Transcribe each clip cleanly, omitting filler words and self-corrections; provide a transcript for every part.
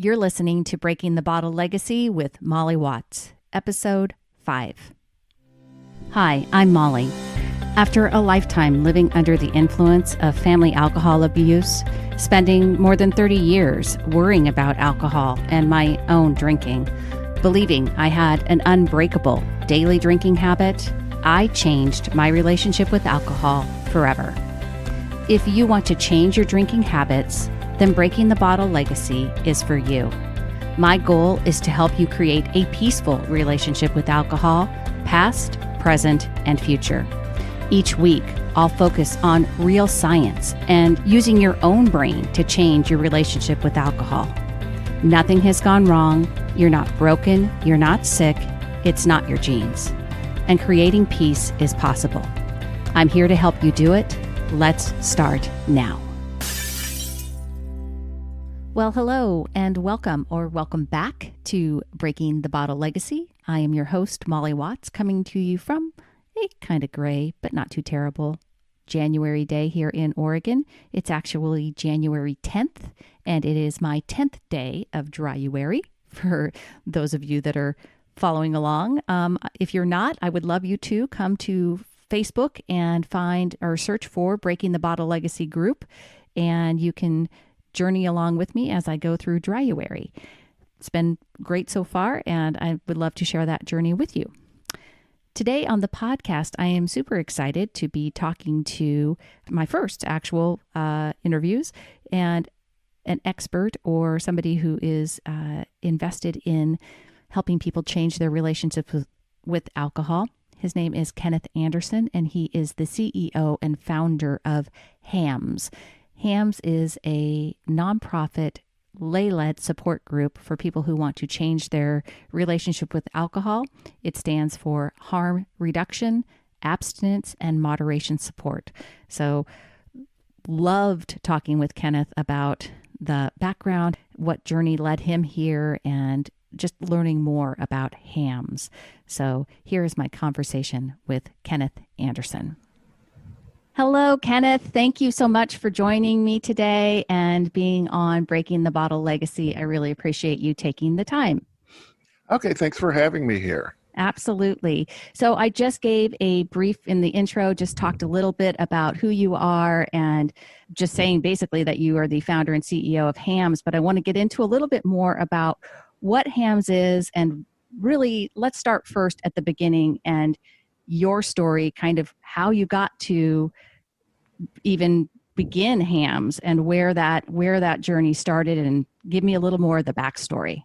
You're listening to Breaking the Bottle Legacy with Molly Watts, Episode 5. Hi, I'm Molly. After a lifetime living under the influence of family alcohol abuse, spending more than 30 years worrying about alcohol and my own drinking, believing I had an unbreakable daily drinking habit, I changed my relationship with alcohol forever. If you want to change your drinking habits, then Breaking the Bottle Legacy is for you. My goal is to help you create a peaceful relationship with alcohol, past, present, and future. Each week, I'll focus on real science and using your own brain to change your relationship with alcohol. Nothing has gone wrong. You're not broken. You're not sick. It's not your genes. And creating peace is possible. I'm here to help you do it. Let's start now. Well, hello and welcome back to Breaking the Bottle Legacy. I am your host, Molly Watts, coming to you from a kind of gray, but not too terrible January day here in Oregon. It's actually January 10th, and it is my 10th day of Dryuary for those of you that are following along. If you're not, I would love you to come to Facebook and find or search for Breaking the Bottle Legacy group, and you can journey along with me as I go through Dryuary. It's been great so far, and I would love to share that journey with you. Today on the podcast, I am super excited to be talking to my first actual interviews and an expert or somebody who is invested in helping people change their relationships with alcohol. His name is Kenneth Anderson, and he is the CEO and founder of HAMS. HAMS is a nonprofit lay-led support group for people who want to change their relationship with alcohol. It stands for Harm Reduction, Abstinence, and Moderation Support. So loved talking with Kenneth about the background, what journey led him here, and just learning more about HAMS. So here is my conversation with Kenneth Anderson. Hello, Kenneth. Thank you so much for joining me today and being on Breaking the Bottle Legacy. I really appreciate you taking the time. Okay, thanks for having me here. Absolutely. So I just gave a brief in the intro, just talked a little bit about who you are and just saying basically that you are the founder and CEO of HAMS, but I want to get into a little bit more about what HAMS is, and really let's start first at the beginning and your story, kind of how you got to even begin HAMS and where that journey started, and give me a little more of the backstory.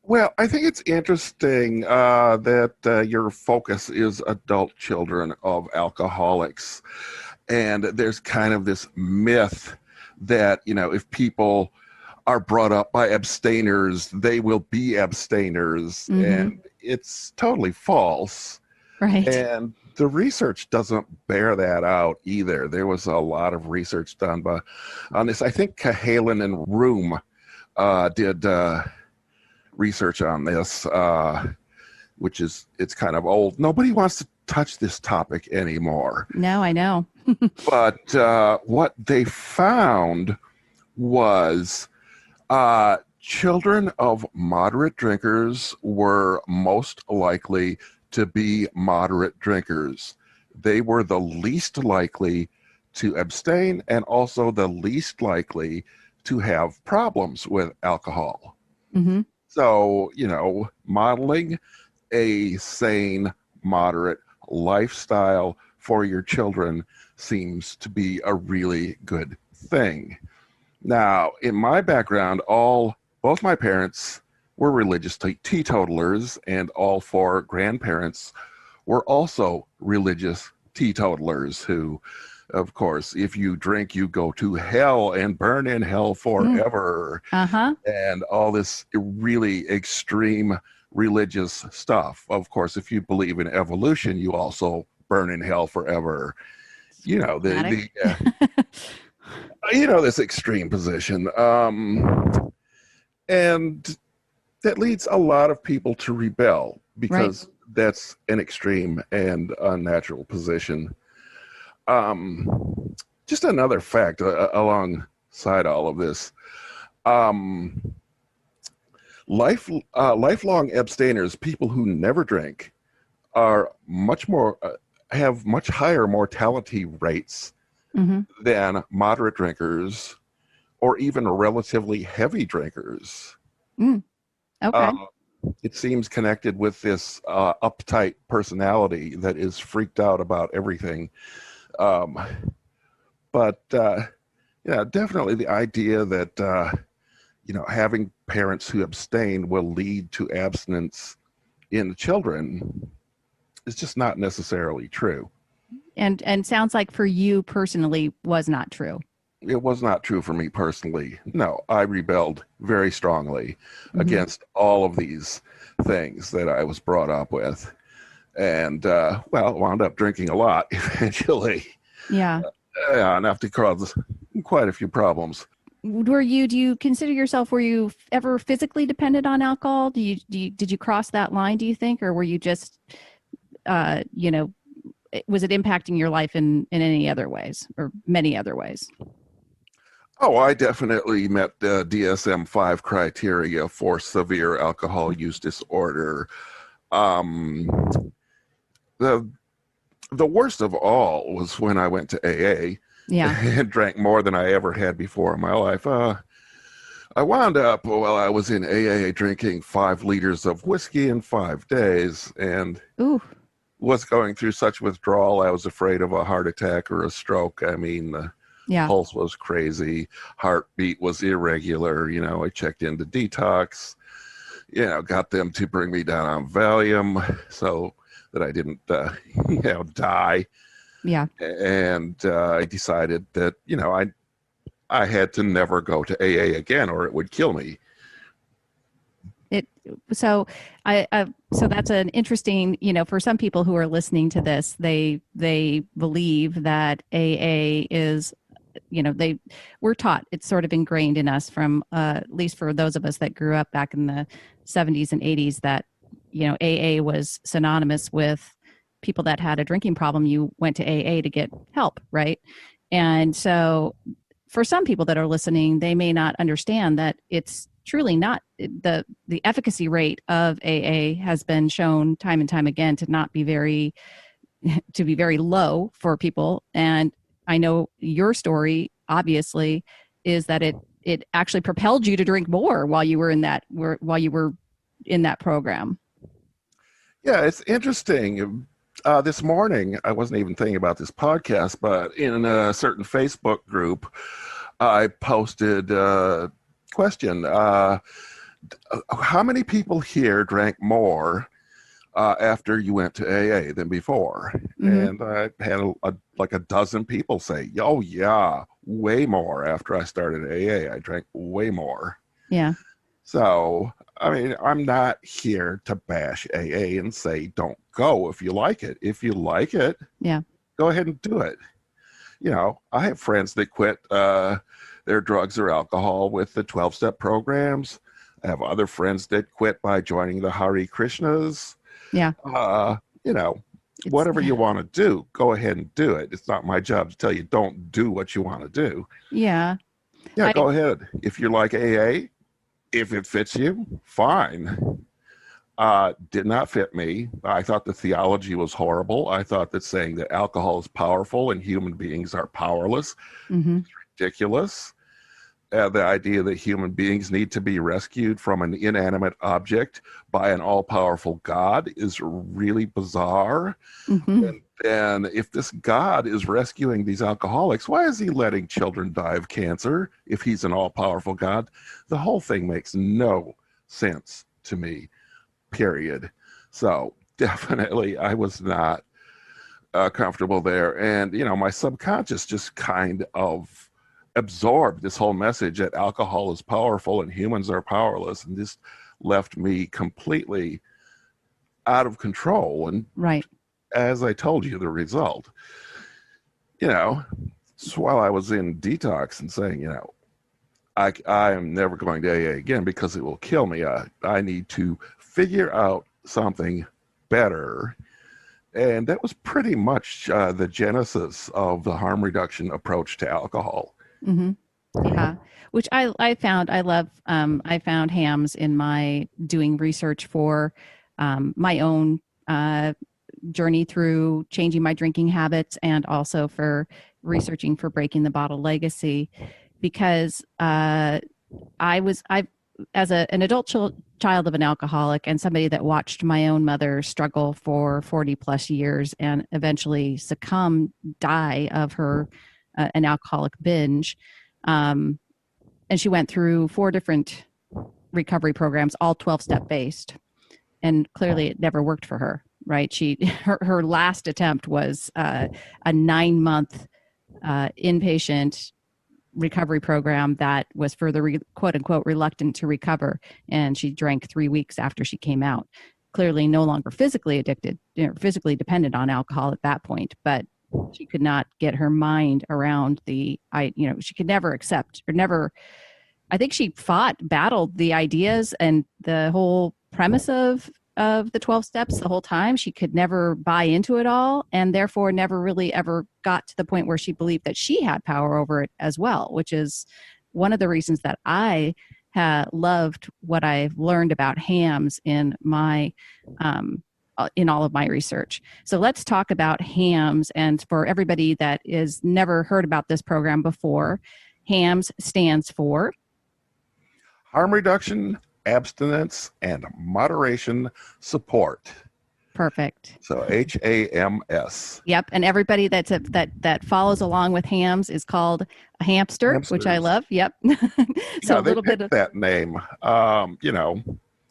Well, I think it's interesting that your focus is adult children of alcoholics. And there's kind of this myth that, if people are brought up by abstainers, they will be abstainers. Mm-hmm. And it's totally false. Right. And the research doesn't bear that out either. There was a lot of research done on this. I think Cahalan and Room did research on this, it's kind of old. Nobody wants to touch this topic anymore. No, I know. But what they found was children of moderate drinkers were most likely to be moderate drinkers. They were the least likely to abstain and also the least likely to have problems with alcohol. Mm-hmm. So, modeling a sane, moderate lifestyle for your children seems to be a really good thing. Now, in my background, both my parents were religious teetotalers, and all four grandparents were also religious teetotalers who, of course, if you drink, you go to hell and burn in hell forever. Uh-huh. And all this really extreme religious stuff. Of course, if you believe in evolution, you also burn in hell forever. This extreme position. And that leads a lot of people to rebel because that's an extreme and unnatural position. Just another fact alongside all of this. Um, lifelong abstainers, people who never drink, are much more have much higher mortality rates Mm-hmm. than moderate drinkers or even relatively heavy drinkers. Mm. Okay. Uh, it seems connected with this uptight personality that is freaked out about everything. Um, but yeah, definitely the idea that having parents who abstain will lead to abstinence in children is just not necessarily true. And sounds like for you personally was not true. It was not true for me personally. No, I rebelled very strongly Mm-hmm. against all of these things that I was brought up with. And, well, wound up drinking a lot eventually, Yeah. enough to cause quite a few problems. Do you consider yourself, were you ever physically dependent on alcohol? Did you cross that line, do you think? Or were you just, uh, you know, was it impacting your life in any other ways or many other ways? Oh, I definitely met the DSM-5 criteria for severe alcohol use disorder. Um, the the worst of all was when I went to AA Yeah. and drank more than I ever had before in my life. I wound up while I was in AA drinking 5 liters of whiskey in 5 days and Ooh. was going through such withdrawal. I was afraid of a heart attack or a stroke. I mean, the Yeah. pulse was crazy, heartbeat was irregular. I checked into detox, got them to bring me down on Valium so that I didn't, die. Yeah. And I decided that, I had to never go to AA again or it would kill me. It so so that's an interesting, for some people who are listening to this, they believe that AA is, they we're taught, it's sort of ingrained in us from at least for those of us that grew up back in the 70s and 80s, that AA was synonymous with people that had a drinking problem. You went to AA to get help, right? And so for some people that are listening, they may not understand that it's truly not. The efficacy rate of AA has been shown time and time again to not be very to be very low for people. And I know your story obviously is that it actually propelled you to drink more while you were in that program. Yeah, it's interesting. This morning, I wasn't even thinking about this podcast, but in a certain Facebook group, I posted a question. How many people here drank more after you went to AA than before? Mm-hmm. And I had like a dozen people say, oh, yeah, way more after I started AA. I drank way more. Yeah. So, I mean, I'm not here to bash AA and say, don't go if you like it. If you like it, Yeah. go ahead and do it. I have friends that quit their drugs or alcohol with the 12-step programs. I have other friends that quit by joining the Hare Krishnas. Yeah. Whatever you want to do, go ahead and do it. It's not my job to tell you don't do what you want to do. Yeah. Yeah, go ahead. If you like AA, if it fits you, fine. Did not fit me. I thought the theology was horrible. I thought that saying that alcohol is powerful and human beings are powerless Mm-hmm. is ridiculous. The idea that human beings need to be rescued from an inanimate object by an all-powerful God is really bizarre. Mm-hmm. And then if this God is rescuing these alcoholics, why is he letting children die of cancer if he's an all-powerful God? The whole thing makes no sense to me, period. So definitely I was not comfortable there. And, my subconscious just kind of absorbed this whole message that alcohol is powerful and humans are powerless, and just left me completely out of control. And Right. as I told you, the result, so while I was in detox and saying, I am never going to AA again because it will kill me. I need to figure out something better. And that was pretty much the genesis of the harm reduction approach to alcohol. Mm-hmm. Yeah, which I found I love. I found hams in my doing research for my own journey through changing my drinking habits, and also for researching for breaking the bottle legacy, because I as an adult child of an alcoholic and somebody that watched my own mother struggle for 40 plus years and eventually succumb, die of her an alcoholic binge. Um, and she went through 4 different recovery programs, all 12-step based. And clearly it never worked for her, right? Her last attempt was a 9-month inpatient recovery program that was for the quote unquote reluctant to recover. And she drank 3 weeks after she came out. Clearly no longer physically addicted, physically dependent on alcohol at that point, but she could not get her mind around she could never accept or never, I think she battled the ideas and the whole premise of the 12 steps the whole time. She could never buy into it all, and therefore never really ever got to the point where she believed that she had power over it as well, which is one of the reasons that I loved what I've learned about hams in my in all of my research. So let's talk about hams. And for everybody that is never heard about this program before, hams stands for Harm reduction, abstinence, and moderation support. Perfect. So HAMS. Yep, and everybody that follows along with hams is called a hamster, which I Hamsters. love. Yep. So Yeah, a they little bit picked of that name.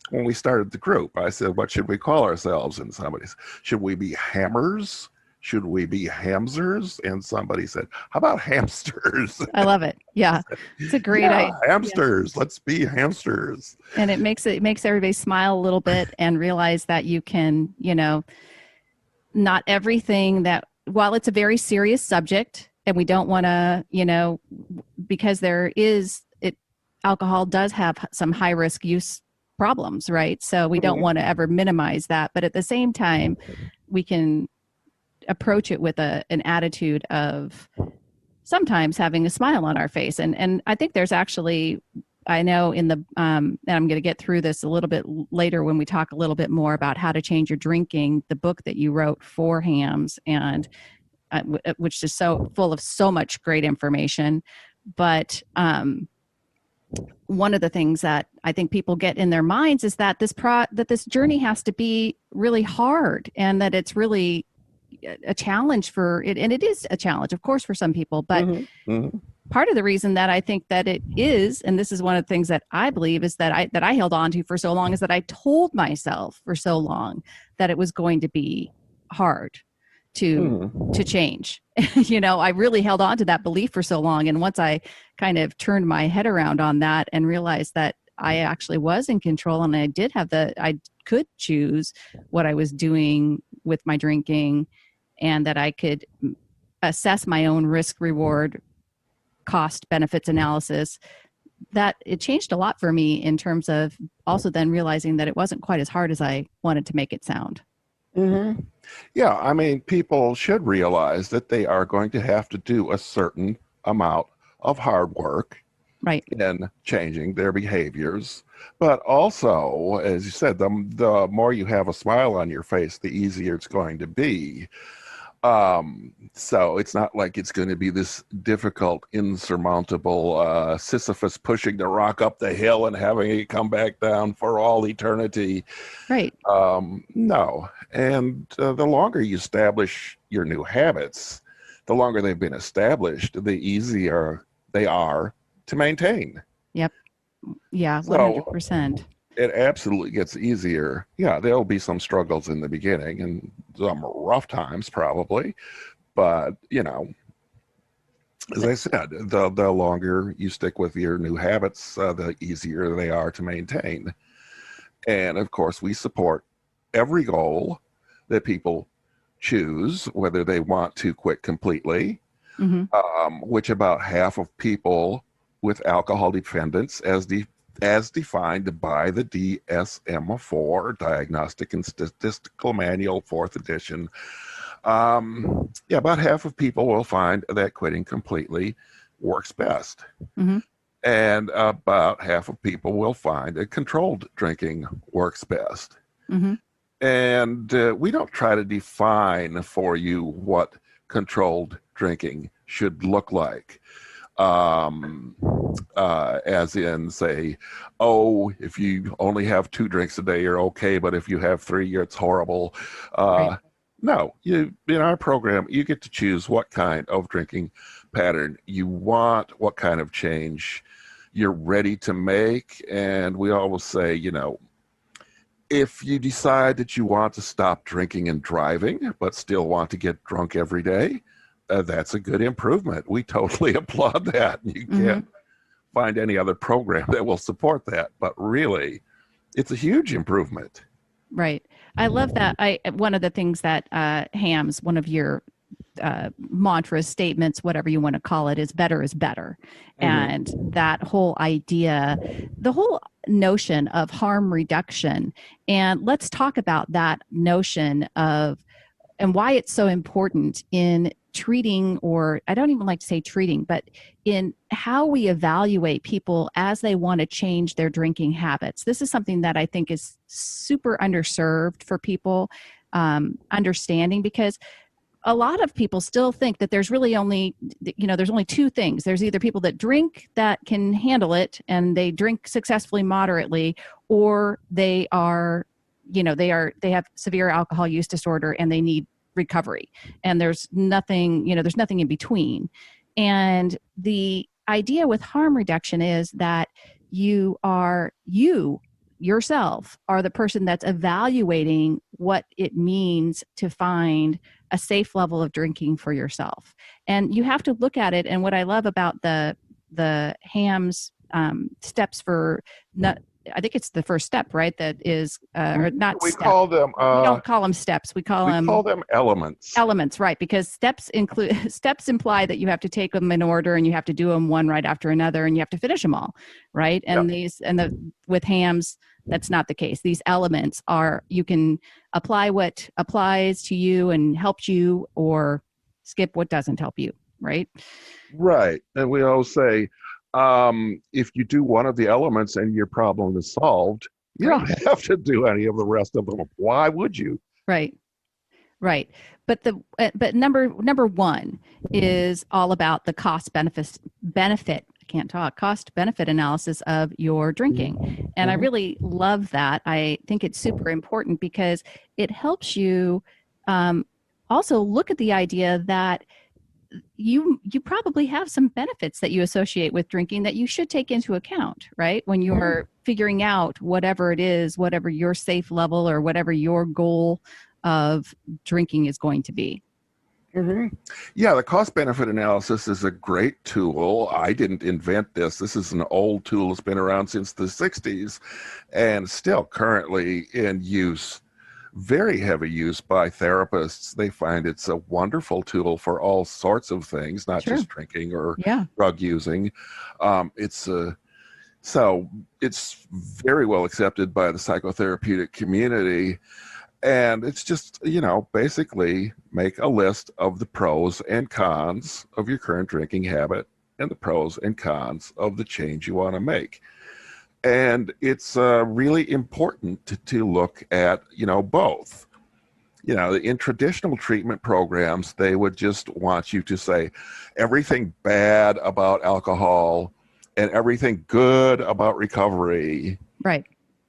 When we started the group, I said, "What should we call ourselves?" And somebody said, "Should we be hammers? Should we be hamsters?" And somebody said, "How about hamsters?" I love it. Yeah, it's a great Yeah, idea. hamsters. Let's be hamsters. And it makes everybody smile a little bit and realize that you can, not everything that, while it's a very serious subject and we don't want to, because alcohol does have some high risk use problems, right? So we don't want to ever minimize that. But at the same time, we can approach it with an attitude of sometimes having a smile on our face. And I think there's actually, I know in the, and I'm going to get through this a little bit later when we talk a little bit more about how to change your drinking, the book that you wrote for hams, and which is so full of so much great information. But one of the things that I think people get in their minds is that this journey has to be really hard, and that it's really a challenge for it. And it is a challenge, of course, for some people, but part of the reason that I think that it is, and this is one of the things that I believe, is that I held on to for so long, is that I told myself for so long that it was going to be hard to change. I really held on to that belief for so long. And once I kind of turned my head around on that and realized that I actually was in control, and I could choose what I was doing with my drinking, and that I could assess my own risk reward cost benefits analysis, that it changed a lot for me in terms of also then realizing that it wasn't quite as hard as I wanted to make it sound. Yeah, I mean, people should realize that they are going to have to do a certain amount of hard work, right, in changing their behaviors. But also, as you said, the more you have a smile on your face, the easier it's going to be. So it's not like it's going to be this difficult, insurmountable Sisyphus pushing the rock up the hill and having it come back down for all eternity. Right. No. And the longer you establish your new habits, the longer they've been established, the easier they are to maintain. Yep. Yeah, So 100%. it absolutely gets easier. Yeah, there'll be some struggles in the beginning and some rough times probably, but as I said, the longer you stick with your new habits, the easier they are to maintain. And of course, we support every goal that people choose, whether they want to quit completely, which about half of people with alcohol dependence, as defined by the DSM-4, Diagnostic and Statistical Manual, 4th edition. About half of people will find that quitting completely works best. Mm-hmm. And about half of people will find that controlled drinking works best. Mm-hmm. And we don't try to define for you what controlled drinking should look like. As in, say, oh, if you only have 2 drinks a day, you're okay, but if you have 3, it's horrible. Right. No, in our program, you get to choose what kind of drinking pattern you want, what kind of change you're ready to make. And we always say, if you decide that you want to stop drinking and driving, but still want to get drunk every day, that's a good improvement. We totally applaud that. You can't find any other program that will support that. But really, it's a huge improvement. Right. I love that. One of the things that HAMS, one of your mantras, statements, whatever you want to call it, is better is better. And that whole idea, the whole notion of harm reduction. And let's talk about that notion of and why it's so important in treating, or I don't even like to say treating, but in how we evaluate people as they want to change their drinking habits. This is something that I think is super underserved for people understanding, because a lot of people still think that there's really only, there's only 2 things. There's either people that drink that can handle it and they drink successfully moderately, or they are, they have severe alcohol use disorder and they need recovery. And there's nothing in between. And the idea with harm reduction is that you yourself are the person that's evaluating what it means to find a safe level of drinking for yourself. And you have to look at it. And what I love about the HAMS steps for I think it's the first step, right? That is, or not. We call them. We don't call them steps. We call them elements. Elements, right? Because steps imply that you have to take them in order, and you have to do them one right after another, and you have to finish them all, right? And with HAMS, that's not the case. These elements are, you can apply what applies to you and helps you, or skip what doesn't help you, right? Right. And we always say, if you do one of the elements and your problem is solved, you don't have to do any of the rest of them. Why would you? Right. But number 1 is all about the cost benefit. I can't talk. Cost benefit analysis of your drinking. And I really love that. I think it's super important because it helps you also look at the idea that you probably have some benefits that you associate with drinking that you should take into account, right? When you're figuring out whatever it is, whatever your safe level or whatever your goal of drinking is going to be. Yeah, the cost benefit analysis is a great tool. I didn't invent this. This is an old tool that's been around since the 60s and still currently in use. Very heavy use by therapists. They find it's a wonderful tool for all sorts of things, not just drinking or drug using. So it's very well accepted by the psychotherapeutic community. And it's just, basically make a list of the pros and cons of your current drinking habit and the pros and cons of the change you want to make. And it's really important to look at, both. In traditional treatment programs, they would just want you to say everything bad about alcohol and everything good about recovery. Right.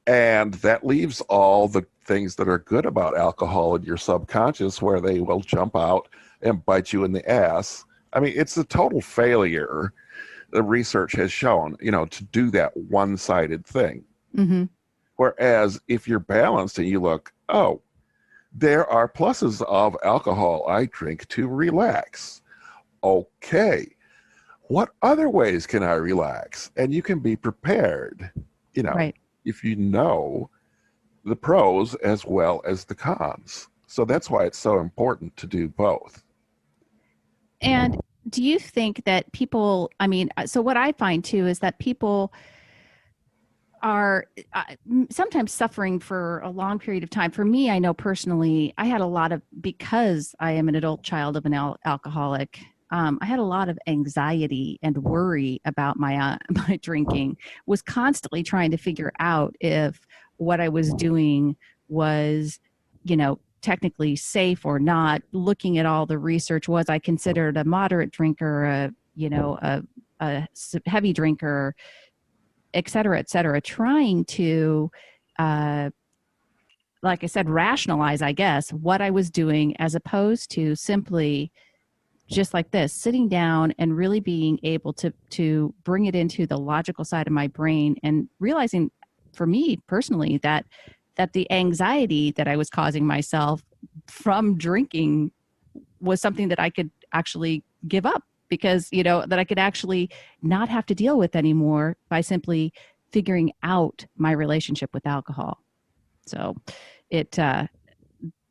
And that leaves all the things that are good about alcohol in your subconscious, where they will jump out and bite you in the ass. I mean, it's a total failure. The research has shown, to do that one-sided thing. Whereas if you're balanced and you look, there are pluses of alcohol. I drink to relax. Okay. What other ways can I relax? And you can be prepared, if you know the pros as well as the cons. So that's why it's so important to do both. And do you think that people, so what I find too is that people are sometimes suffering for a long period of time. For me, I know personally, I had a lot of, because I am an adult child of an alcoholic, I had a lot of anxiety and worry about my my drinking. Was constantly trying to figure out if what I was doing was, technically safe or not. Looking at all the research, was I considered a moderate drinker, a heavy drinker, et cetera, et cetera. Trying to, uh, like I said, rationalize, I guess, what I was doing as opposed to simply just like this, sitting down and really being able to bring it into the logical side of my brain and realizing for me personally that the anxiety that I was causing myself from drinking was something that I could actually give up because, that I could actually not have to deal with anymore by simply figuring out my relationship with alcohol. So it,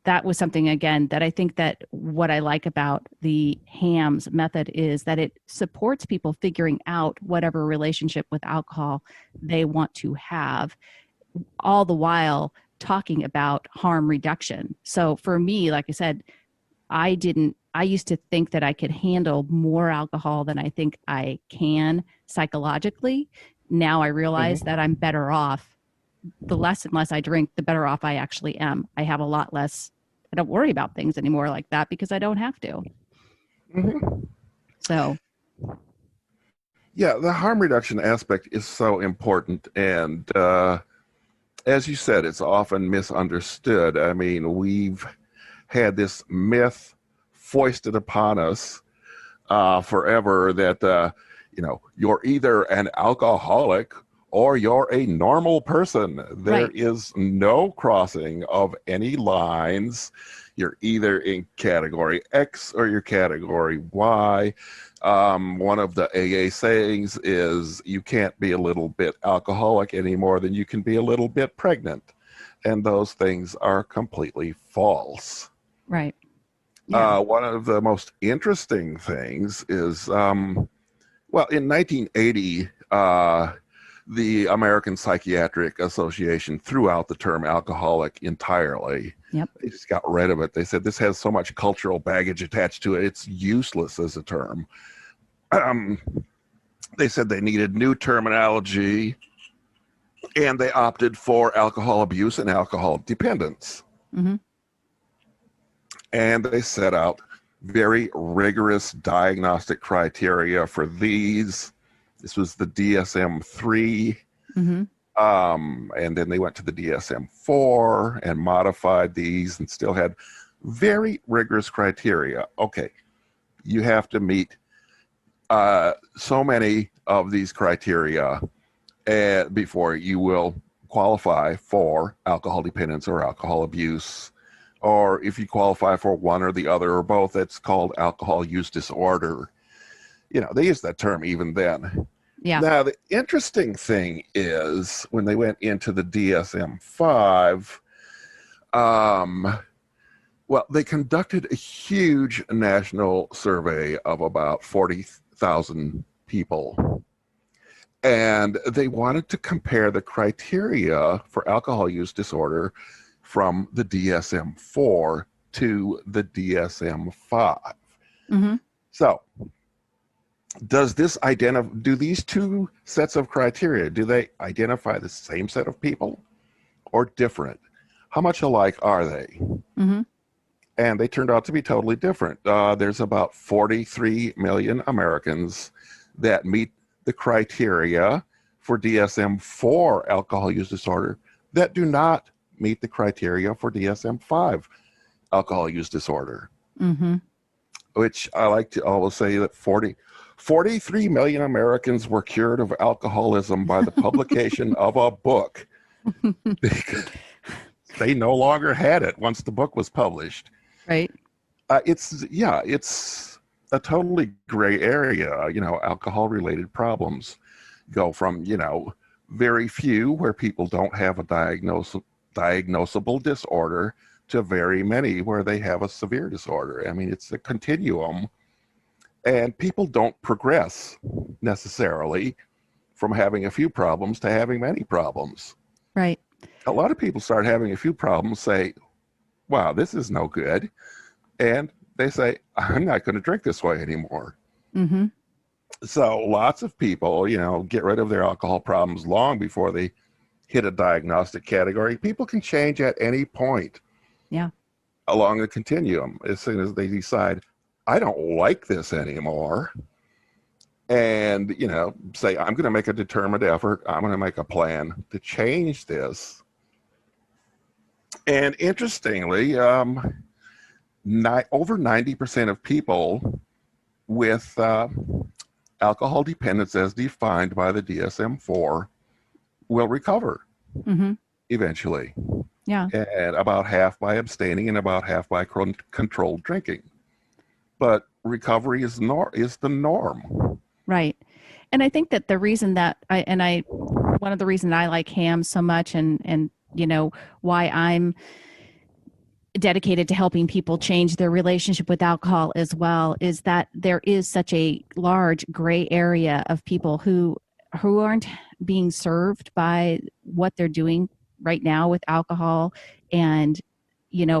that was something again that I think that what I like about the HAMS method is that it supports people figuring out whatever relationship with alcohol they want to have, all the while talking about harm reduction. So for me, like I said, I used to think that I could handle more alcohol than I think I can psychologically. Now I realize that I'm better off. The less and less I drink, the better off I actually am. I have a lot less, I don't worry about things anymore like that because I don't have to. So, yeah, the harm reduction aspect is so important. And as you said, it's often misunderstood. I mean, we've had this myth foisted upon us forever that, you're either an alcoholic or you're a normal person. There is no crossing of any lines. You're either in category X or you're category Y. One of the AA sayings is you can't be a little bit alcoholic any more than you can be a little bit pregnant. And those things are completely false. Right. Yeah. One of the most interesting things is, in 1980, the American Psychiatric Association threw out the term alcoholic entirely. Yep. They just got rid of it. They said this has so much cultural baggage attached to it, it's useless as a term. They said they needed new terminology, and they opted for alcohol abuse and alcohol dependence. Mm-hmm. And they set out very rigorous diagnostic criteria for these. This was the DSM-3. Mm-hmm. And then they went to the DSM-4 and modified these and still had very rigorous criteria. Okay, you have to meet so many of these criteria before you will qualify for alcohol dependence or alcohol abuse. Or if you qualify for one or the other or both, it's called alcohol use disorder. They used that term even then. Yeah. Now, the interesting thing is when they went into the DSM-5, they conducted a huge national survey of about 40,000 people. And they wanted to compare the criteria for alcohol use disorder from the DSM-4 to the DSM-5. Mm-hmm. So, do these two sets of criteria, do they identify the same set of people or different? How much alike are they? Mm-hmm. And they turned out to be totally different. There's about 43 million Americans that meet the criteria for DSM-4 alcohol use disorder that do not meet the criteria for DSM-5 alcohol use disorder. Mm-hmm. Which I like to always say that 43 million Americans were cured of alcoholism by the publication of a book. They no longer had it once the book was published. Right. It's a totally gray area. Alcohol related problems go from, very few where people don't have a diagnosable disorder to very many where they have a severe disorder. I mean, it's a continuum, and people don't progress necessarily from having a few problems to having many problems. Right. A lot of people start having a few problems, say, wow, this is no good, and they say, I'm not going to drink this way anymore. Mm-hmm. So lots of people, get rid of their alcohol problems long before they hit a diagnostic category. People can change at any point Yeah. along the continuum as soon as they decide, I don't like this anymore. And, say, I'm going to make a determined effort. I'm going to make a plan to change this. And interestingly, over 90% of people with alcohol dependence as defined by the DSM-4 will recover Mm-hmm. eventually. Yeah. And about half by abstaining and about half by controlled drinking. But recovery is the norm. Right. And I think that the reason that one of the reasons I like HAMS so much and why I'm dedicated to helping people change their relationship with alcohol as well is that there is such a large gray area of people who aren't being served by what they're doing right now with alcohol, and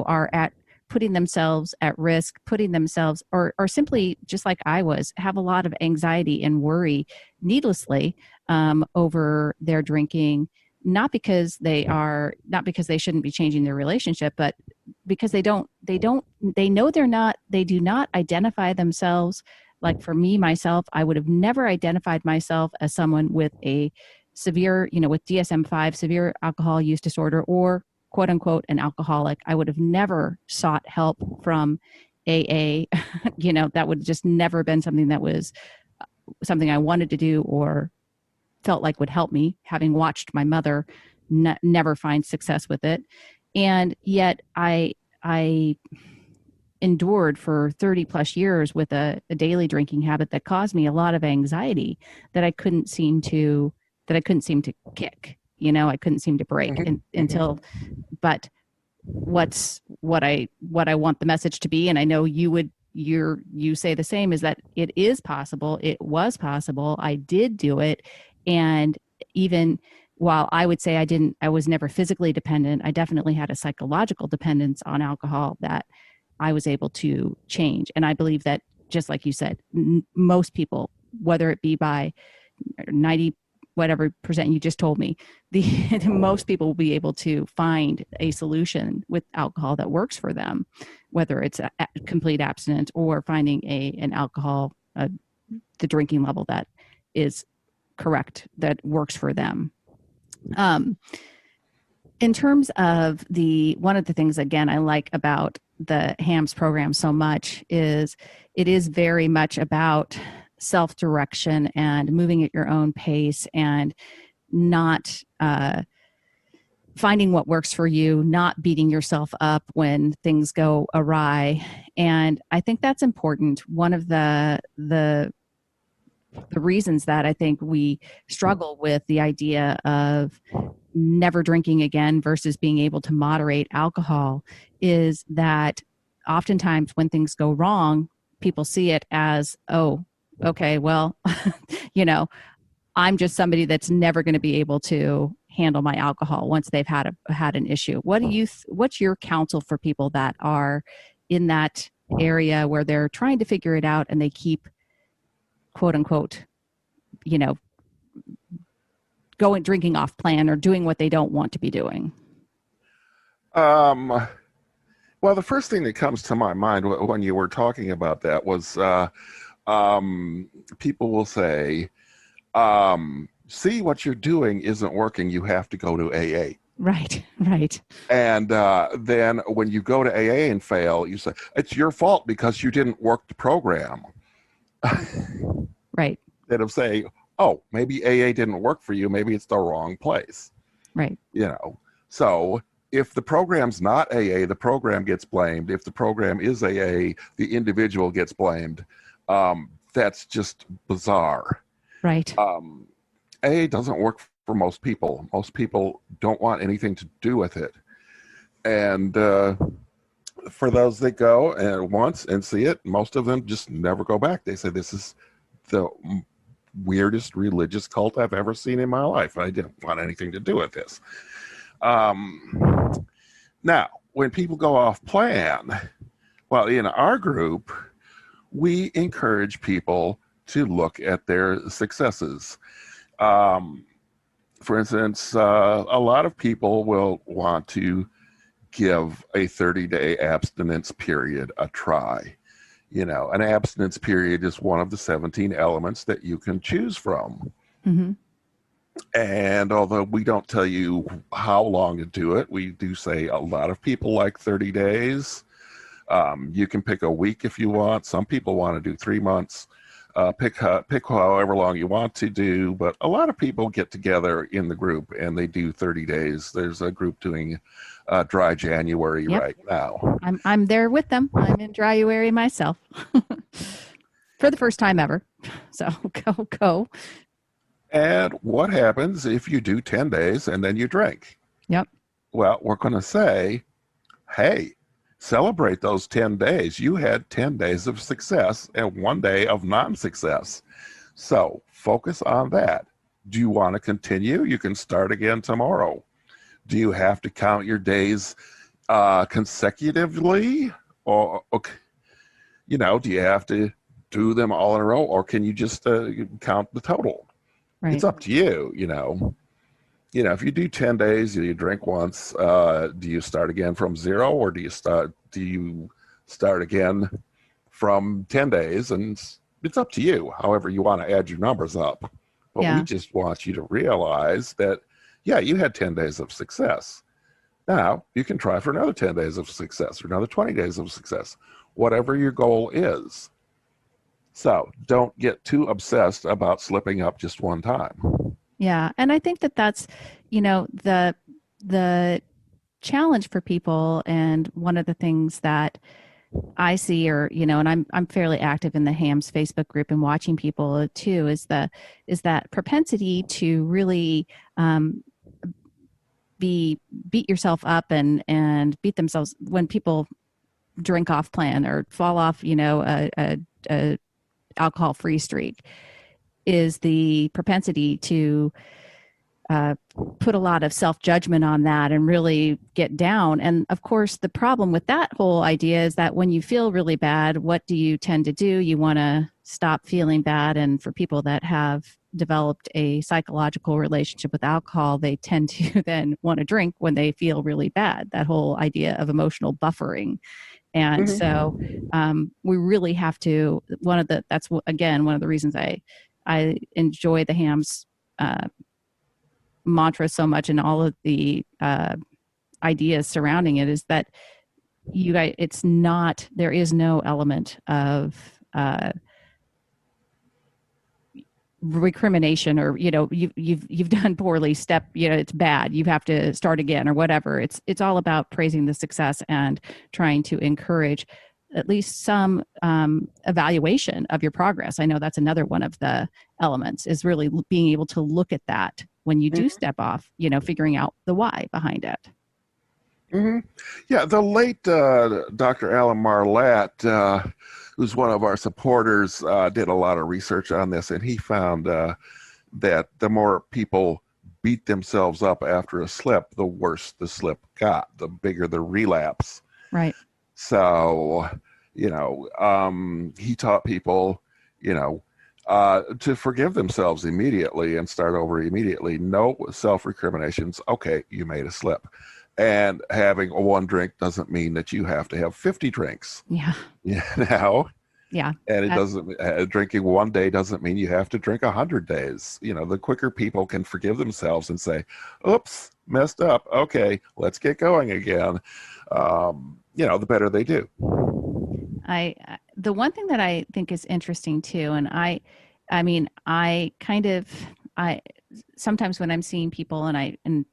are at putting themselves at risk, putting themselves or simply, just like I was, have a lot of anxiety and worry needlessly over their drinking, not because they shouldn't be changing their relationship, but because they do not identify themselves. Like for me, myself, I would have never identified myself as someone with a severe, with DSM-5, severe alcohol use disorder, or quote unquote an alcoholic. I would have never sought help from AA. That would just never been something that was something I wanted to do or felt like would help me, having watched my mother never find success with it. And yet I endured for 30 plus years with a daily drinking habit that caused me a lot of anxiety that I couldn't seem to kick. I couldn't seem to break until, but what I want the message to be, and I know you say the same, is that it is possible. It was possible. I did do it. And even while I would say I was never physically dependent, I definitely had a psychological dependence on alcohol that I was able to change. And I believe that, just like you said, most people, whether it be by 90 whatever percent you just told me, most people will be able to find a solution with alcohol that works for them, whether it's a complete abstinence or finding an alcohol, the drinking level that is correct, that works for them. In terms of one of the things, again, I like about the HAMS program so much is it is very much about self-direction and moving at your own pace and not finding what works for you, not beating yourself up when things go awry. And I think that's important. One of the reasons that I think we struggle with the idea of never drinking again versus being able to moderate alcohol is that oftentimes when things go wrong, people see it as, oh, okay, well, I'm just somebody that's never going to be able to handle my alcohol once they've had an issue. What's your counsel for people that are in that area where they're trying to figure it out and they keep, quote unquote, drinking off plan or doing what they don't want to be doing? Well, the first thing that comes to my mind when you were talking about that was people will say, see, what you're doing isn't working. You have to go to AA. Right. And then when you go to AA and fail, you say, it's your fault because you didn't work the program. Right. Instead of saying, oh, maybe AA didn't work for you. Maybe it's the wrong place. Right. So if the program's not AA, the program gets blamed. If the program is AA, the individual gets blamed. That's just bizarre. Right. AA doesn't work for most people. Most people don't want anything to do with it. And for those that go once and see it, most of them just never go back. They say, this is the weirdest religious cult I've ever seen in my life. I didn't want anything to do with this. Now, when people go off plan, Well, in our group, we encourage people to look at their successes. Um, for instance, a lot of people will want to give a 30-day abstinence period a try. An abstinence period is one of the 17 elements that you can choose from. Mm-hmm. And although we don't tell you how long to do it, we do say a lot of people like 30 days. You can pick a week if you want. Some people want to do 3 months. Pick however long you want to do. But a lot of people get together in the group and they do 30 days. There's a group doing dry January right now. I'm there with them. I'm in dryuary myself for the first time ever. So go. And what happens if you do 10 days and then you drink? Yep. Well, we're going to say, hey, celebrate those 10 days. You had 10 days of success and 1 day of non-success. So focus on that. Do you want to continue? You can start again tomorrow. Do you have to count your days consecutively? Or, do you have to do them all in a row? Or can you just count the total? Right. It's up to you, if you do 10 days, you drink once, do you start again from 0 or do you start again from 10 days? And it's up to you, however you want to add your numbers up. But we just want you to realize that, you had 10 days of success. Now you can try for another 10 days of success or another 20 days of success, whatever your goal is. So don't get too obsessed about slipping up just one time. Yeah. And I think that's, the challenge for people. And one of the things that I see, and I'm fairly active in the HAMS Facebook group and watching people too, is that propensity to really beat yourself up and beat themselves when people drink off plan or fall off, a alcohol-free streak, is the propensity to put a lot of self-judgment on that and really get down. And of course, the problem with that whole idea is that when you feel really bad, what do you tend to do? You want to stop feeling bad. And for people that have developed a psychological relationship with alcohol, they tend to then want to drink when they feel really bad. That whole idea of emotional buffering. And so we really have to, that's again, one of the reasons I enjoy the HAMS mantra so much, and all of the ideas surrounding it, is that you guys, there is no element of recrimination or, you've done poorly, it's bad, you have to start again or whatever. It's all about praising the success and trying to encourage at least some evaluation of your progress. I know that's another one of the elements, is really being able to look at that when you do step off, figuring out the why behind it. Mm-hmm. Yeah, the late Dr. Alan Marlatt, who's one of our supporters, did a lot of research on this, and he found that the more people beat themselves up after a slip, the worse the slip got, the bigger the relapse. Right. So, he taught people, to forgive themselves immediately and start over immediately. No self-recriminations. Okay, you made a slip. And having one drink doesn't mean that you have to have 50 drinks. Yeah. Yeah. And it doesn't, drinking 1 day doesn't mean you have to drink 100 days. The quicker people can forgive themselves and say, oops, messed up. Okay, let's get going again. The better they do. The one thing that I think is interesting too, and I sometimes when I'm seeing people, and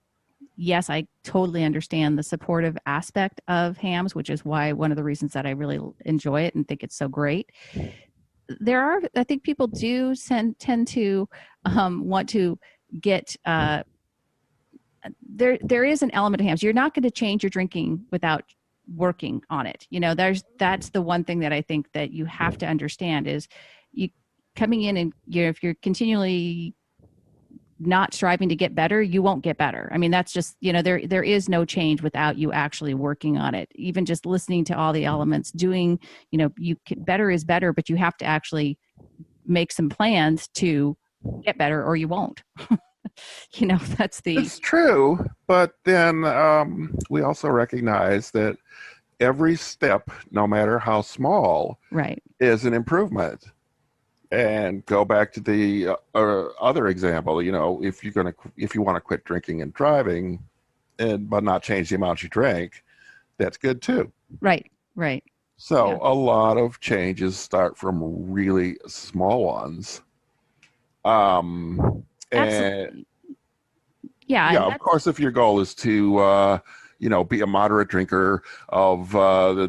yes, I totally understand the supportive aspect of HAMS, which is why one of the reasons that I really enjoy it and think it's so great. I think people do tend to want to get, there is an element of HAMS. You're not going to change your drinking without working on it. That's the one thing that I think that you have to understand is you coming in and, if you're continually not striving to get better, you won't get better. I mean, that's just, there is no change without you actually working on it. Even just listening to all the elements, doing, better is better, but you have to actually make some plans to get better or you won't. That's It's true, but then we also recognize that every step, no matter how small, right, is an improvement. And go back to the other example. If you want to quit drinking and driving, but not change the amount you drink, that's good too. Right. So Yeah. a lot of changes start from really small ones. And Absolutely. Yeah. yeah, of course, if your goal is to be a moderate drinker of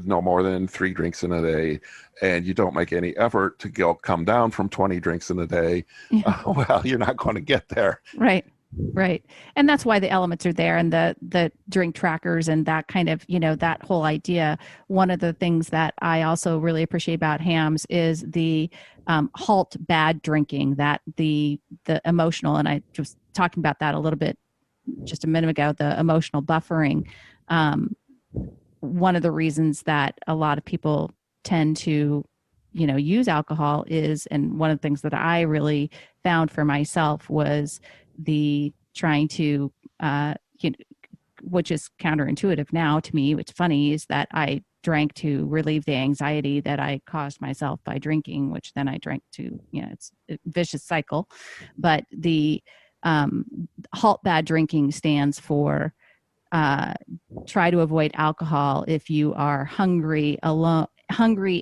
no more than 3 drinks in a day, and you don't make any effort to come down from 20 drinks in a day, well, you're not going to get there. Right. And that's why the elements are there, and the drink trackers and that kind of, that whole idea. One of the things that I also really appreciate about HAMS is the halt bad drinking, that the emotional, and I was talking about that a little bit just a minute ago, the emotional buffering. One of the reasons that a lot of people tend to, use alcohol is, and one of the things that I really found for myself was the trying to, which is counterintuitive now to me, what's funny is that I drank to relieve the anxiety that I caused myself by drinking, which then I drank to, it's a vicious cycle. But the halt bad drinking stands for try to avoid alcohol if you are hungry, alone,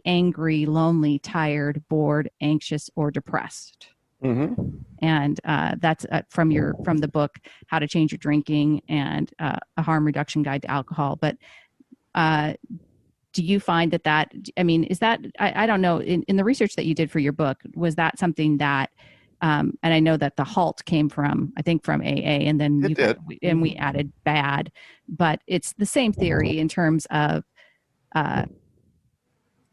angry, lonely, tired, bored, anxious, or depressed. Mm-hmm. And that's from the book How to Change Your Drinking and A Harm Reduction Guide to Alcohol. But do you find that I mean, is that, I don't know, in the research that you did for your book, was that something that and I know that the halt came from, I think, from AA, and then we added bad, but it's the same theory in terms of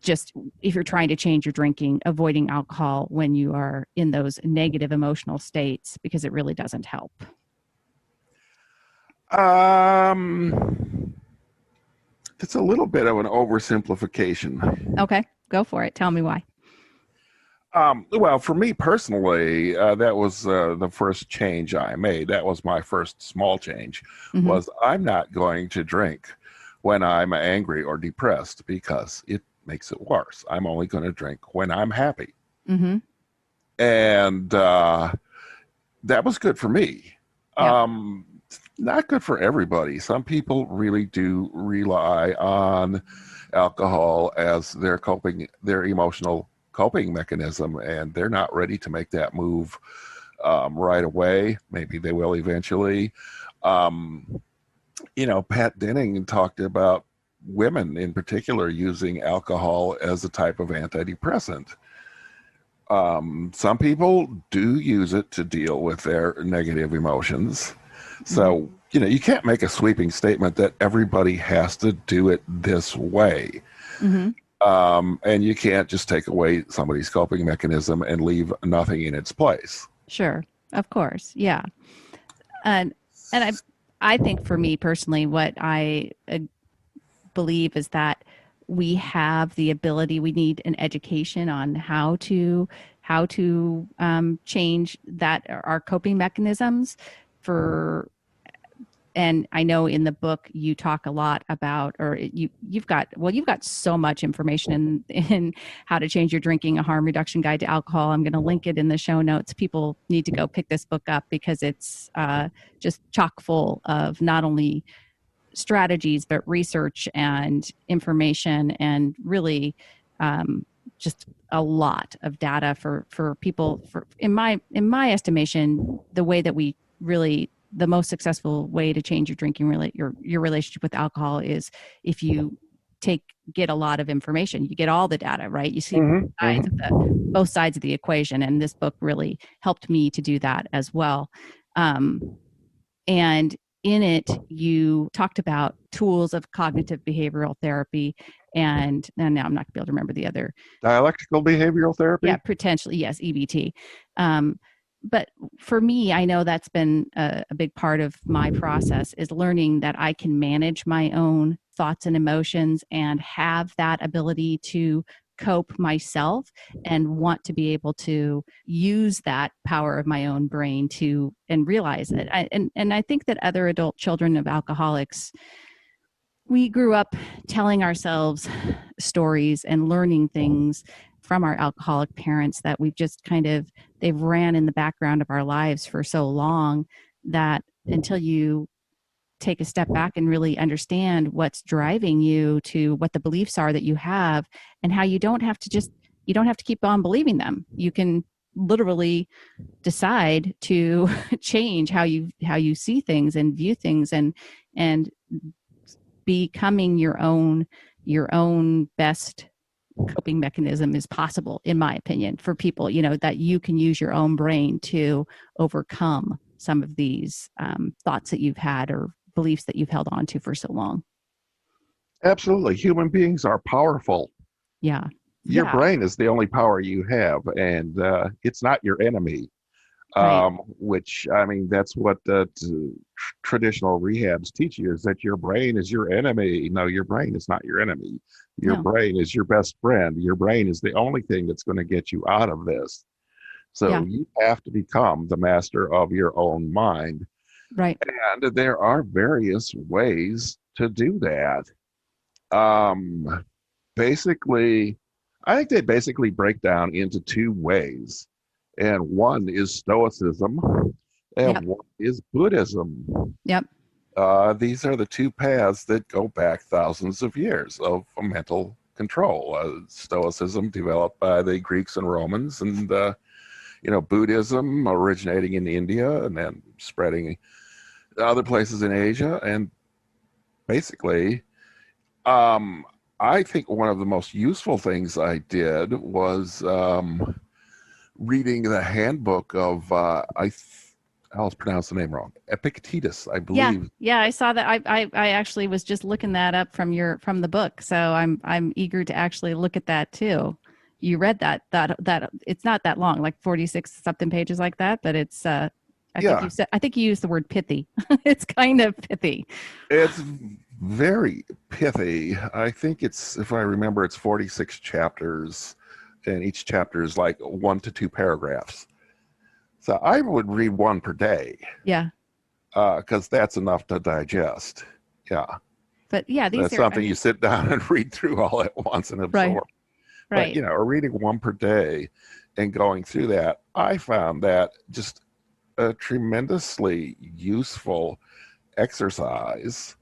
just if you're trying to change your drinking, avoiding alcohol when you are in those negative emotional states, because it really doesn't help. It's a little bit of an oversimplification. Okay, go for it. Tell me why. Well, for me personally, that was the first change I made. That was my first small change. Mm-hmm. Was I'm not going to drink when I'm angry or depressed because it makes it worse. I'm only going to drink when I'm happy. Mm-hmm. And that was good for me. Yeah. Not good for everybody. Some people really do rely on alcohol as their emotional coping mechanism, and they're not ready to make that move right away. Maybe they will eventually. Pat Denning talked about women in particular using alcohol as a type of antidepressant. Some people do use it to deal with their negative emotions. So, you can't make a sweeping statement that everybody has to do it this way. Mm-hmm. And you can't just take away somebody's coping mechanism and leave nothing in its place. Sure. Of course. Yeah. And I think for me personally, what I believe is that we have the ability, we need an education on how to change our coping mechanisms and I know in the book you talk a lot about, or you've got so much information in How to Change Your Drinking, A Harm Reduction Guide to Alcohol. I'm going to link it in the show notes. People need to go pick this book up because it's just chock full of not only strategies, but research and information, and really just a lot of data for people. In my estimation, the way that we really, the most successful way to change your drinking, your relationship with alcohol, is if you get a lot of information. You get all the data, right? You see both sides of the equation, and this book really helped me to do that as well. And in it, you talked about tools of cognitive behavioral therapy, and now I'm not going to be able to remember the other. Dialectical behavioral therapy? Yeah, potentially, yes, EBT. but for me, I know that's been a big part of my process, is learning that I can manage my own thoughts and emotions and have that ability to cope myself, and want to be able to use that power of my own brain to and realize it. And I think that other adult children of alcoholics, we grew up telling ourselves stories and learning things from our alcoholic parents that we've just kind of, they've ran in the background of our lives for so long, that until you take a step back and really understand what's driving you to what the beliefs are that you have, and how you don't have to just, you don't have to keep on believing them. You can literally decide to change how you see things and view things, and becoming your own best coping mechanism is possible, in my opinion, for people, that you can use your own brain to overcome some of these thoughts that you've had, or beliefs that you've held on to for so long. Absolutely. Human beings are powerful. Yeah. Your Yeah. brain is the only power you have, and it's not your enemy. Right. Which, I mean, that's what the traditional rehabs teach you, is that your brain is your enemy. No, your brain is not your enemy. Your No. brain is your best friend. Your brain is the only thing that's going to get you out of this. So Yeah. you have to become the master of your own mind. Right. And there are various ways to do that. Um, basically, I think they basically break down into two ways. And one is Stoicism, and Yep. one is Buddhism. Yep. These are the two paths that go back thousands of years of mental control. Stoicism developed by the Greeks and Romans, and Buddhism originating in India and then spreading other places in Asia. And basically, I think one of the most useful things I did was reading the handbook of I always pronounce the name wrong. Epictetus, I Yeah. believe. Yeah. I saw that. I actually was just looking that up from the book. So I'm eager to actually look at that too. You read that it's not that long, like 46 something pages like that, but it's Yeah, I think you used the word pithy. It's kind of pithy. it's very pithy. I think it's, if I remember, it's 46 chapters, and each chapter is like 1 to 2 paragraphs. So I would read one per day, Yeah. because that's enough to digest. Yeah. But yeah, So these that's are, I something you mean, sit down and read through all at once and right. absorb. But, Right. reading one per day and going through that, I found that just a tremendously useful exercise.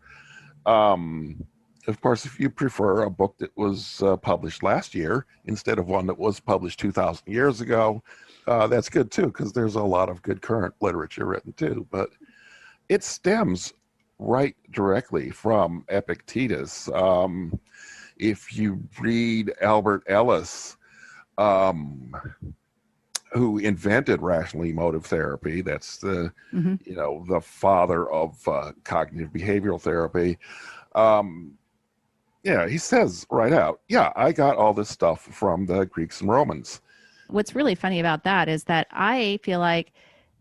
Um, of course, if you prefer a book that was published last year instead of one that was published 2,000 years ago, that's good too, because there's a lot of good current literature written too. But it stems right directly from Epictetus. If you read Albert Ellis, um, who invented rational emotive therapy, that's Hmm. the father of cognitive behavioral therapy. Um, yeah, he says right out, yeah, I got all this stuff from the Greeks and Romans. What's really funny about that is that I feel like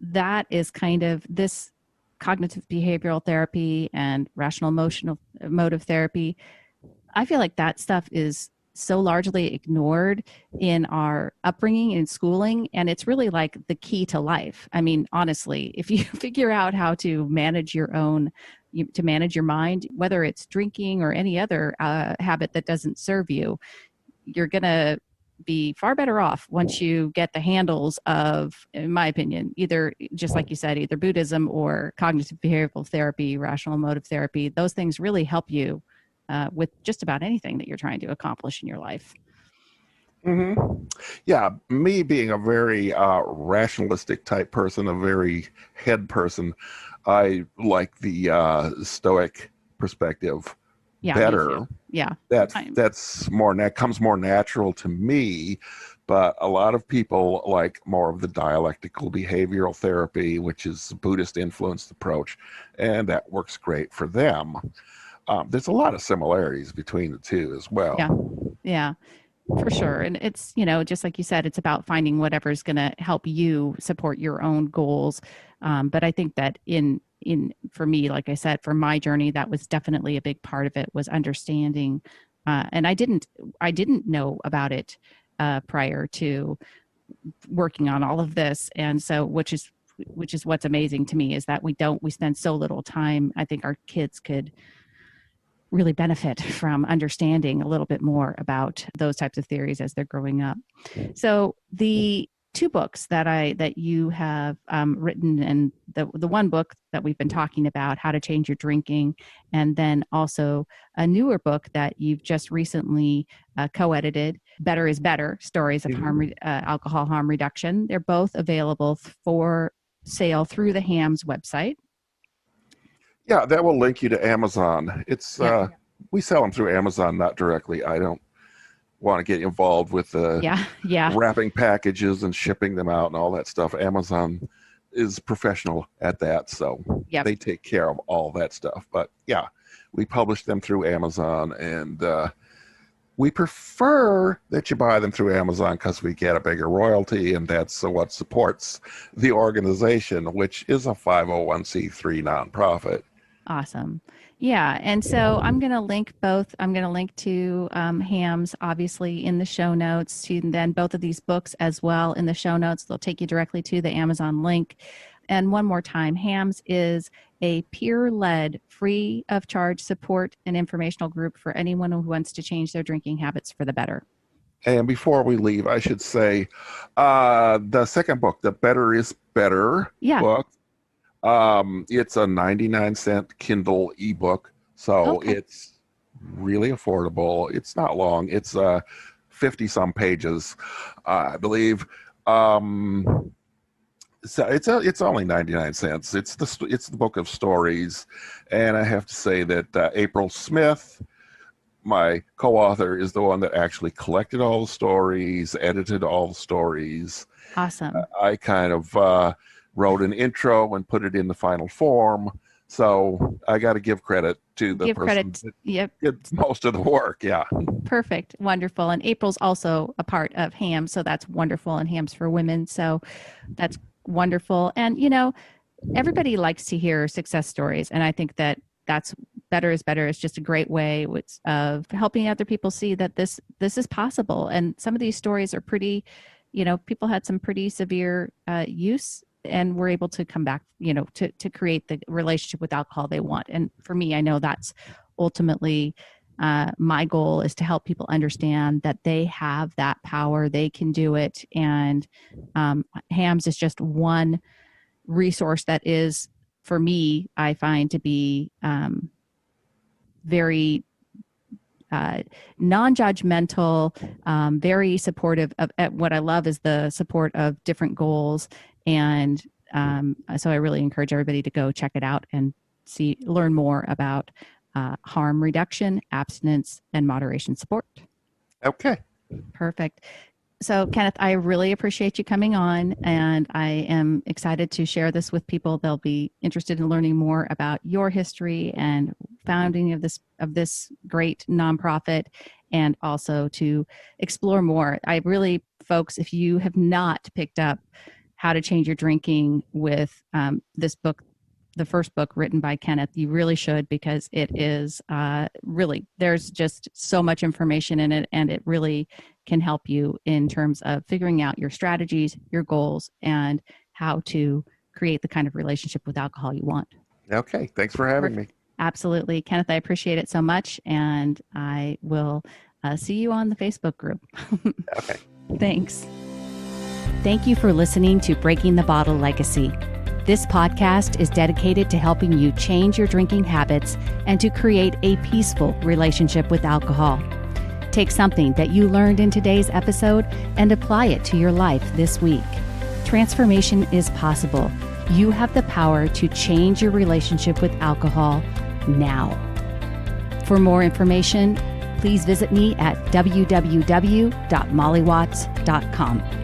that is kind of this cognitive behavioral therapy and rational emotional emotive therapy. I feel like that stuff is so largely ignored in our upbringing and schooling. And it's really like the key to life. I mean, honestly, if you figure out how to manage to manage your mind, whether it's drinking or any other habit that doesn't serve you, you're going to be far better off once you get the handles of, in my opinion, either, just like you said, either Buddhism or cognitive behavioral therapy, rational emotive therapy. Those things really help you with just about anything that you're trying to accomplish in your life. Hmm. Yeah, me being a very rationalistic type person, a very head person, I like the Stoic perspective Yeah, me too. better. Yeah. I'm, That comes more natural to me. But a lot of people like more of the dialectical behavioral therapy, which is a Buddhist influenced approach, and that works great for them. There's a lot of similarities between the two as yeah. well. Yeah. For sure. And it's, just like you said, it's about finding whatever's going to help you support your own goals. But I think that for me, like I said, for my journey, that was definitely a big part of it, was understanding. And I didn't know about it prior to working on all of this. And so, which is what's amazing to me, is that we spend so little time. I think our kids could really benefit from understanding a little bit more about those types of theories as they're growing up. So the two books that you have written, and the one book that we've been talking about, How to Change Your Drinking, and then also a newer book that you've just recently co-edited, Better is Better, Stories of Alcohol Harm Reduction. They're both available for sale through the HAMS website. Yeah, that will link you to Amazon. It's we sell them through Amazon, not directly. I don't want to get involved with wrapping packages and shipping them out and all that stuff. Amazon is professional at that, so they take care of all that stuff. But yeah, we publish them through Amazon, and we prefer that you buy them through Amazon because we get a bigger royalty, and that's what supports the organization, which is a 501c3 nonprofit. Awesome. Yeah. And so I'm going to link both. I'm going to link to HAMS, obviously, in the show notes, to then both of these books as well in the show notes. They'll take you directly to the Amazon link. And one more time, HAMS is a peer-led, free of charge support and informational group for anyone who wants to change their drinking habits for the better. And before we leave, I should say the second book, the Better is Better book, it's a 99-cent Kindle ebook, so it's really affordable. It's not long. It's 50-some pages, I believe. So it's only 99 cents. It's the book of stories, and I have to say that April Smith, my co-author, is the one that actually collected all the stories, edited all the stories. Awesome. I kind of wrote an intro and put it in the final form. So I got to give credit to the person that did most of the work. Yeah. Perfect. Wonderful. And April's also a part of HAMS, so that's wonderful, and HAMS for Women. So that's wonderful. And, everybody likes to hear success stories. And I think that's Better is Better is just a great way of helping other people see that this is possible. And some of these stories are pretty, people had some pretty severe use, and were able to come back, to create the relationship with alcohol they want. And for me, I know that's ultimately my goal, is to help people understand that they have that power, they can do it. And HAMS is just one resource that is, for me, I find to be very non-judgmental, very supportive of. What I love is the support of different goals. And so I really encourage everybody to go check it out and learn more about harm reduction, abstinence, and moderation support. Okay. Perfect. So, Kenneth, I really appreciate you coming on, and I am excited to share this with people. They'll be interested in learning more about your history and founding of this great nonprofit, and also to explore more. Folks, if you have not picked up How to Change Your Drinking with this book, the first book written by Kenneth, you really should, because it is really, there's just so much information in it, and it really can help you in terms of figuring out your strategies, your goals, and how to create the kind of relationship with alcohol you want. Okay. Thanks for having me. Absolutely. Kenneth, I appreciate it so much, and I will see you on the Facebook group. Okay. Thanks. Thank you for listening to Breaking the Bottle Legacy. This podcast is dedicated to helping you change your drinking habits and to create a peaceful relationship with alcohol. Take something that you learned in today's episode and apply it to your life this week. Transformation is possible. You have the power to change your relationship with alcohol now. For more information, please visit me at www.mollywatts.com.